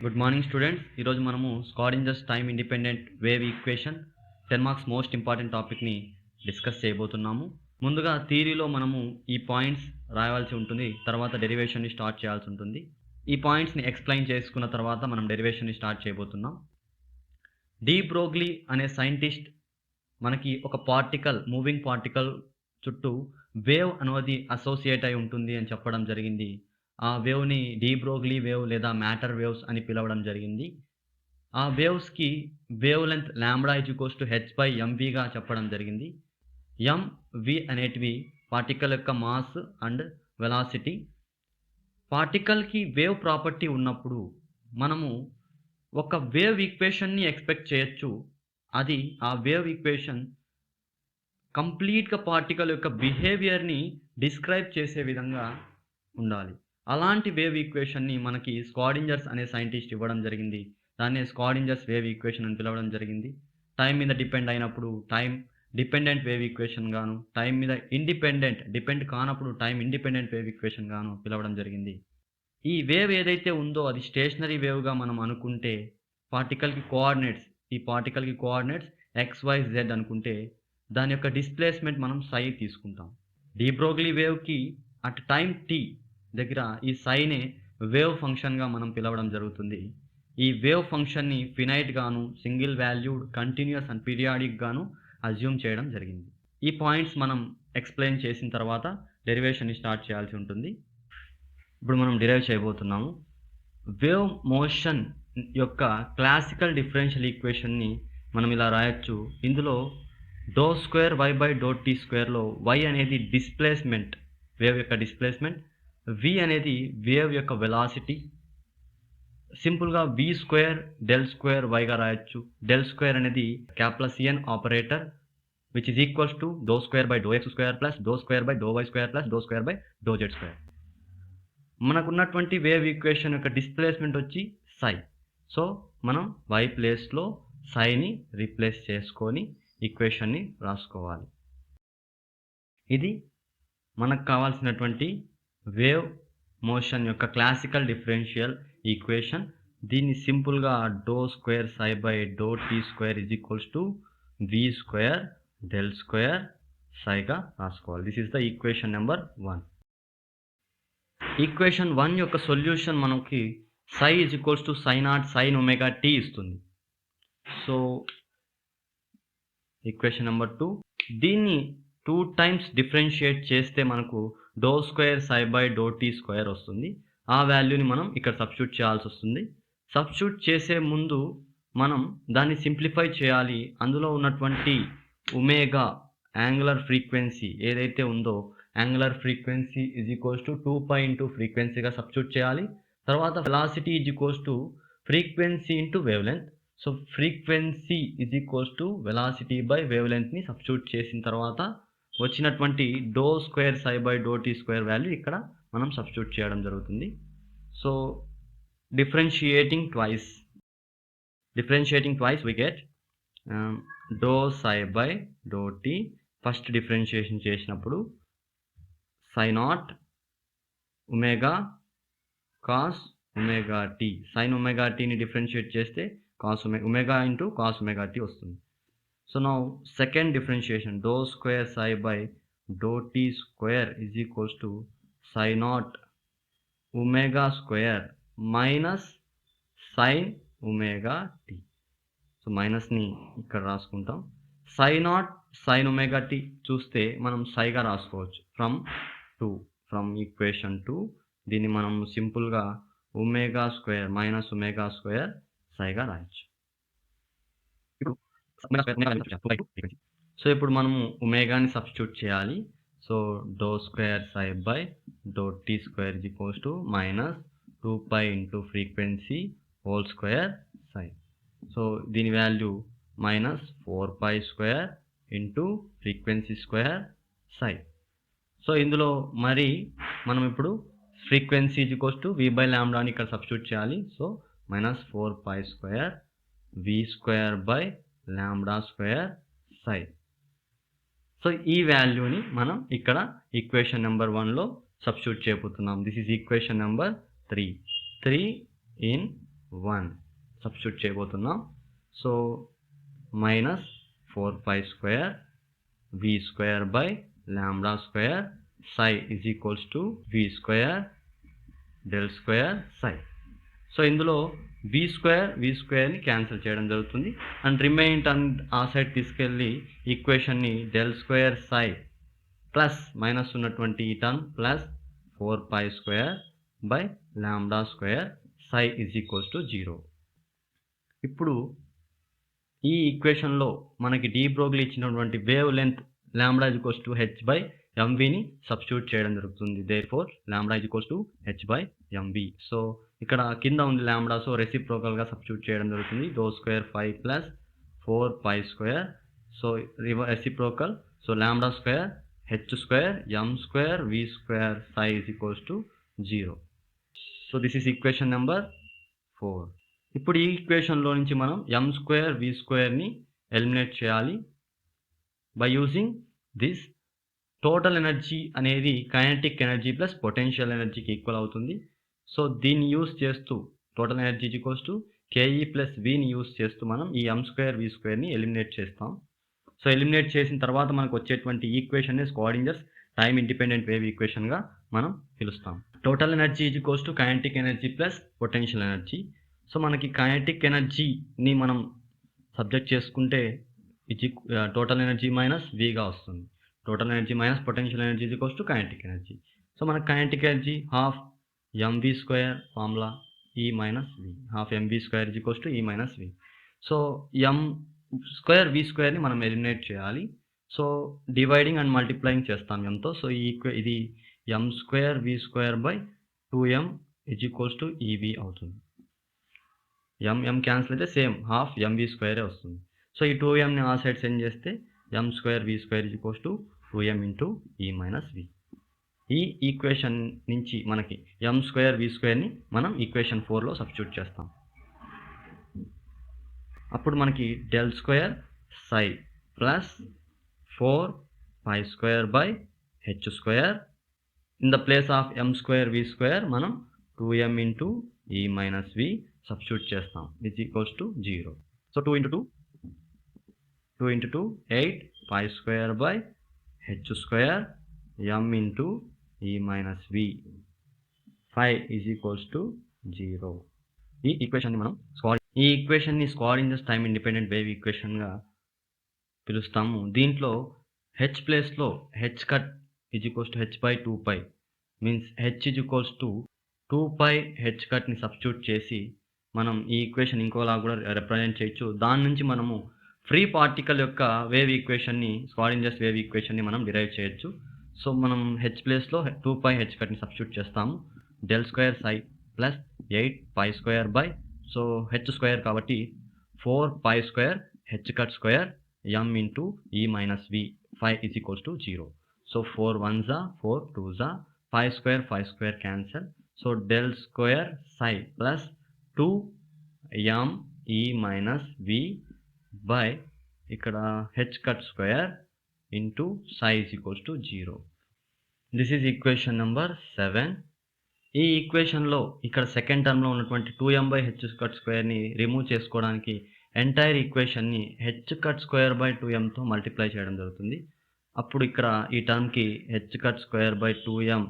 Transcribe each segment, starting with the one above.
Good morning students. ఈరోజు మనము Schrödinger's time independent wave equation 10 marks most important టాపిక్ని discuss చేయబోతున్నాము. ముందుగా థియరీలో మనము ఈ పాయింట్స్ రాయవలసి ఉంటుంది, తర్వాత డెరివేషన్ని స్టార్ట్ చేయాల్సి ఉంటుంది. ఈ పాయింట్స్ని ఎక్స్ప్లెయిన్ చేసుకున్న తర్వాత మనం డెరివేషన్ని స్టార్ట్ చేయబోతున్నాం. డి బ్రోగ్లీ అనే సైంటిస్ట్ మనకి ఒక పార్టికల్, మూవింగ్ పార్టికల్ చుట్టూ వేవ్ అనేది అసోసియేట్ అయి ఉంటుంది అని చెప్పడం జరిగింది. ఆ వేవ్‌ని డి బ్రోగ్లీ వేవ్ లేదా మ్యాటర్ వేవ్స్ అని పిలవడం జరిగింది. ఆ వేవ్స్‌కి వేవ్ లెంత్ లాంబ్డా h/mvగా చెప్పడం జరిగింది. m, v అనేటివి పార్టికల్ యొక్క మాస్ అండ్ వెలాసిటీ. పార్టికల్‌కి వేవ్ ప్రాపర్టీ ఉన్నప్పుడు మనము ఒక వేవ్ ఈక్వేషన్‌ని ఎక్స్‌పెక్ట్ చేయొచ్చు. అది ఆ వేవ్ ఈక్వేషన్ కంప్లీట్‌గా పార్టికల్ యొక్క బిహేవియర్‌ని డిస్క్రైబ్ చేసే విధంగా ఉండాలి. అలాంటి వేవ్ ఈక్వేషన్‌ని మనకి స్కాడింజర్స్ అనే సైంటిస్ట్ ఇవ్వడం జరిగింది. దాన్నే స్కాడింజర్స్ వేవ్ ఈక్వేషన్ అని పిలవడం జరిగింది. టైమ్ మీద డిపెండ్ అయినప్పుడు టైమ్ డిపెండెంట్ వేవ్ ఈక్వేషన్ గాను, టైమ్ మీద డిపెండ్ కానప్పుడు టైమ్ ఇండిపెండెంట్ వేవ్ ఈక్వేషన్ గాను పిలవడం జరిగింది. ఈ వేవ్ ఏదైతే ఉందో అది స్టేషనరీ వేవ్‌గా మనం అనుకుంటే ఈ పార్టికల్‌కి కోఆర్డినేట్స్ x, y, z అనుకుంటే దాని యొక్క డిస్ప్లేస్‌మెంట్ మనం psi తీసుకుంటాం. డి బ్రోగ్లీ వేవ్‌కి అట్ టైమ్ t దగ్గర ఈ psiనే వేవ్ ఫంక్షన్‌గా మనం పిలవడం జరుగుతుంది. ఈ వేవ్ ఫంక్షన్‌ని ఫినైట్ గాను, single valued, continuous and periodic గాను అస్యూమ్ చేయడం జరిగింది. ఈ పాయింట్స్ మనం ఎక్స్‌ప్లెయిన్ చేసిన తర్వాత డెరివేషన్‌ని స్టార్ట్ చేయాల్సి ఉంటుంది. ఇప్పుడు మనం డిరైవ్ చేయబోతున్నాము. వేవ్ మోషన్ యొక్క క్లాసికల్ డిఫరెన్షియల్ ఈక్వేషన్ని మనం ఇలా రాయొచ్చు. ఇందులో ∂2y/t2లో y అనేది డిస్ప్లేస్మెంట్, వేవ్ యొక్క డిస్ప్లేస్మెంట్, v అనేది వేవ్ యొక్క వెలాసిటీ. సింపుల్‌గా v²del²yగా రాయొచ్చు. del² అనేది క్యాప్లసియన్ operator which is equals to ∂2/∂x² plus ∂2/∂y² plus ∂2/∂z². మనకున్నటువంటి వేవ్ ఈక్వేషన్ యొక్క డిస్ప్లేస్మెంట్ వచ్చి psi. సో మనం y ప్లేస్‌లో psiని రీప్లేస్ చేసుకొని ఈక్వేషన్ని రాసుకోవాలి. ఇది మనకు కావాల్సినటువంటి వేవ్ మోషన్ యొక్క క్లాసికల్ డిఫరెన్షియల్ ఈక్వేషన్. దీన్ని సింపుల్‌గా ∂2psi/∂t² v²del²psiగా రాసుకోవాలి. This is the equation number 1. Equation 1 యొక్క సొల్యూషన్ మనకి psi sin0 sin ωt ఇస్తుంది. సో ఈక్వేషన్ నెంబర్ 2, దీన్ని 2 టైమ్స్ డిఫరెన్షియేట్ చేస్తే మనకు ∂2psi/∂t² వస్తుంది. ఆ వాల్యూని మనం ఇక్కడ సబ్స్టిట్యూట్ చేయాల్సి వస్తుంది. సబ్స్టిట్యూట్ చేసే ముందు మనం దాన్ని సింప్లిఫై చేయాలి. అందులో ఉన్నటువంటి ఒమేగా యాంగులర్ ఫ్రీక్వెన్సీ ఏదైతే ఉందో యాంగులర్ ఫ్రీక్వెన్సీ =2π ఇంటూ ఫ్రీక్వెన్సీగా సబ్స్టిట్యూట్ చేయాలి. తర్వాత velocity frequency into wavelength. So frequency వెలాసిటీ/వేవ్ లెంత్‌ని సబ్స్టిట్యూట్ చేసిన తర్వాత వచ్చినటువంటి ∂2psi/∂t² వాల్యూ ఇక్కడ మనం సబ్స్టిట్యూట్ చేయడం జరుగుతుంది. So differentiating twice we get ∂psi/∂t. First differentiation చేసినప్పుడు sin0 omega cos ωt, sin ωtని డిఫరెన్షియేట్ చేస్తే ఒమేగా ఇంటూ cos ωt వస్తుంది. So now second differentiation ∂2psi/∂t² sin0 ω² minus sin ωt. So మైనస్ని ఇక్కడ రాసుకుంటాం. sin0 sin ωt చూస్తే మనం psiగా రాసుకోవచ్చు. ఫ్రమ్ ఈక్వేషన్ 2 దీన్ని మనం సింపుల్‌గా ω² మైనస్ ω² psiగా రాయొచ్చు. సో ఇప్పుడు మనము ఒమేగాని సబ్స్టిట్యూట్ చేయాలి. So ∂2psi/∂t² minus 2π into frequency whole square psi. So దీని value minus 4π² into frequency square psi. So ఇందులో మరి మనం ఇప్పుడు ఫ్రీక్వెన్సీ v/λ అని ఇక్కడ సబ్స్టిట్యూట్ చేయాలి. So minus 4π² v²/λ² psi. So ఈ వాల్యూని మనం ఇక్కడ ఈక్వేషన్ నెంబర్ 1లో సబ్స్టిట్యూట్ చేయబోతున్నాం. This is equation number 3 in 1 substitute చేయబోతున్నాం. So minus 4π² v² by lambda square psi is equals to v² del square psi. So ఇందులో v² ని క్యాన్సిల్ చేయడం జరుగుతుంది అండ్ రిమైన్ టర్మ్ ఆ సైడ్ తీసుకెళ్ళి ఈక్వేషన్ని del square psi plus minus ఉన్నటువంటి ఈ term plus 4π² by lambda square psi is equals to 0. ఇప్పుడు ఈ ఈక్వేషన్లో మనకి డి బ్రోగ్లీ ఇచ్చినటువంటి wavelength lambda is equals to h/mvని సబ్స్టిట్యూట్ చేయడం జరుగుతుంది. Therefore lambda is equals to h/mv. So ఇక్కడ కింద ఉంది లాంబ్డా, సో రెసిప్రోకల్గా సబ్స్టిట్యూట్ చేయడం జరుగుతుంది. ρ² 5 plus 4π². So reciprocal, so lambda square h² m² v² psi is equals to 0. So this is equation number 4. ఇప్పుడు ఈ ఈక్వేషన్లో నుంచి మనం m² v²ని ఎలిమినేట్ చేయాలి by using this. Total energy అనేది కైనెటిక్ ఎనర్జీ ప్లస్ పొటెన్షియల్ ఎనర్జీకి ఈక్వల్ అవుతుంది. సో దీన్ని యూస్ చేస్తూ total energy equals to KE plus Vని యూస్ చేస్తూ మనం ఈ m² v²ని ఎలిమినేట్ చేస్తాం. సో ఎలిమినేట్ చేసిన తర్వాత మనకు వచ్చేటువంటి ఈక్వేషన్ని స్క్రాడింజర్స్ టైమ్ ఇండిపెండెంట్ వేవ్ ఈక్వేషన్గా మనం పిలుస్తాం. Total energy equals to kinetic energy plus potential energy. So మనకి కైనెటిక్ ఎనర్జీని మనం సబ్జెక్ట్ చేసుకుంటే టోటల్ ఎనర్జీ మైనస్ Vగా వస్తుంది. Total energy minus potential energy is equals to kinetic energy. So మనకి kinetic energy half mv² formula E minus V. Half mv² is equals to E minus V. So m² v²ని మనం eliminate చేయాలి. So dividing and multiplying చేస్తాం mతో. So ఇది m² v² by 2m is equals to EV అవుతుంది. m cancel అయితే same half mv² వస్తుంది. So ఈ 2mని ఆ సైడ్ సెండ్ చేస్తే m² v² is equals to 2m into E minus V. ఈ equation నుంచి మనకి m² v²ని మనం ఈక్వేషన్ 4లో సబ్స్టిట్యూట్ చేస్తాం. అప్పుడు మనకి del square psi plus 4π² by h² in the place of m² v² మనం 2m into E minus V substitute చేస్తాం. Is equals to 0. So 2 into 2 8π² by h² m into E minus V 5 is equals to 0. ఈ ఈక్వేషన్ని Schrödinger's time independent wave ఈక్వేషన్గా పిలుస్తాము. దీంట్లో h ప్లేస్లో h cut is equals to h/2π means h is equals to 2π h కట్ని substitute చేసి మనం ఈ ఈక్వేషన్ ఇంకోలా కూడా రిప్రజెంట్ చేయొచ్చు. దాని నుంచి మనము ఫ్రీ పార్టికల్ యొక్క వేవ్ ఈక్వేషన్ని స్క్రాడింజర్స్ వేవ్ ఈక్వేషన్ని మనం డిరైవ్ చేయొచ్చు. సో మనం h ప్లేస్లో 2π h కట్ని సబ్స్టిట్యూట్ చేస్తాము. Del square psi plus 8π² by, so h² కాబట్టి 4π² h cut square m into E minus V 5 is equals to 0. So 4 1s 4 2s π² cancel. So del square psi plus 2m E minus V by ఇక్కడ h cut square into psi is equals to 0. This is equation number 7. ఈ ఈక్వేషన్లో ఇక్కడ second టర్మ్లో ఉన్నటువంటి 2m/h²ని remove చేసుకోవడానికి entire ఈక్వేషన్ని h² 2mతో multiply చేయడం జరుగుతుంది. అప్పుడు ఇక్కడ ఈ టర్మ్కి h² 2m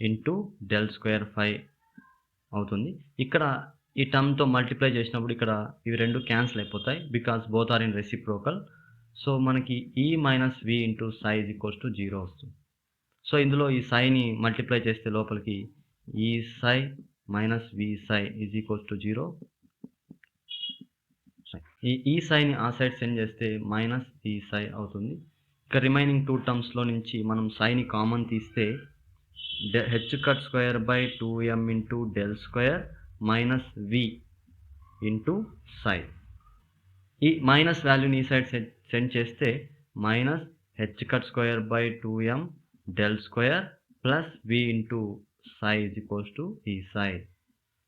into del square 5 అవుతుంది. ఇక్కడ ఈ టర్మ్తో మల్టిప్లై చేసినప్పుడు ఇక్కడ ఇవి రెండు క్యాన్సిల్ అయిపోతాయి because both are in reciprocal. So మనకి E minus V into psi is equals to 0 వస్తుంది. సో ఇందులో ఈ psiని మల్టిప్లై చేస్తే లోపలికి E psi minus V psi is equals to 0. ఈ psiని ఆ సైడ్ సెండ్ చేస్తే మైనస్ E psi అవుతుంది. ఇక రిమైనింగ్ 2 టర్మ్స్లో నుంచి మనం psiని కామన్ తీస్తే h² 2m into del square minus V into psi. ఈ మైనస్ వాల్యూని ఈ సైడ్ సెండ్ చేస్తే minus h² 2m del square plus V into psi is equals to E psi.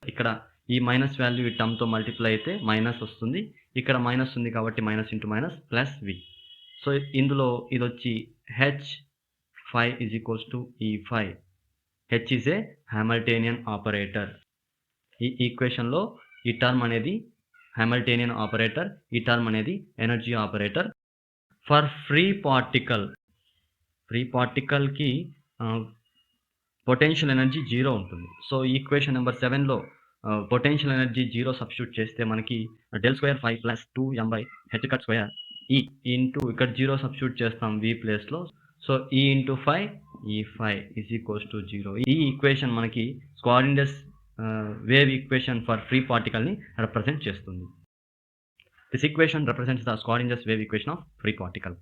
ఇక్కడ ఈ మైనస్ వాల్యూ ఈ టర్మ్తో మల్టిప్లై అయితే మైనస్ వస్తుంది. ఇక్కడ మైనస్ ఉంది కాబట్టి minus into minus plus V. So ఇందులో ఇది వచ్చి h5 is equals to E5. h is a Hamiltonian operator. ఈ ఈక్వేషన్లో ఈ టర్మ్ అనేది హ్యామిల్టోనియన్ ఆపరేటర్, ఈ టర్మ్ అనేది ఎనర్జీ ఆపరేటర్. ఫర్ ఫ్రీ పార్టికల్‌కి పొటెన్షియల్ ఎనర్జీ 0 ఉంటుంది. సో, ఈక్వేషన్ నంబర్ 7లో పొటెన్షియల్ ఎనర్జీ 0 సబ్స్టిట్యూట్ చేస్తే మనకి ∇2 5 + 2m/h², E ఇంటూ ఇక్కడ 0 సబ్స్టిట్యూట్ చేస్తాం V ప్లేస్‌లో. సో, E ఇంటూ 5, ఈ 5 = 0. ఈ ఈక్వేషన్ మనకి Schrödinger's wave equation for free పార్టికల్‌ని రిప్రజెంట్ చేస్తుంది. This equation represents the Schrödinger's wave equation of free particle.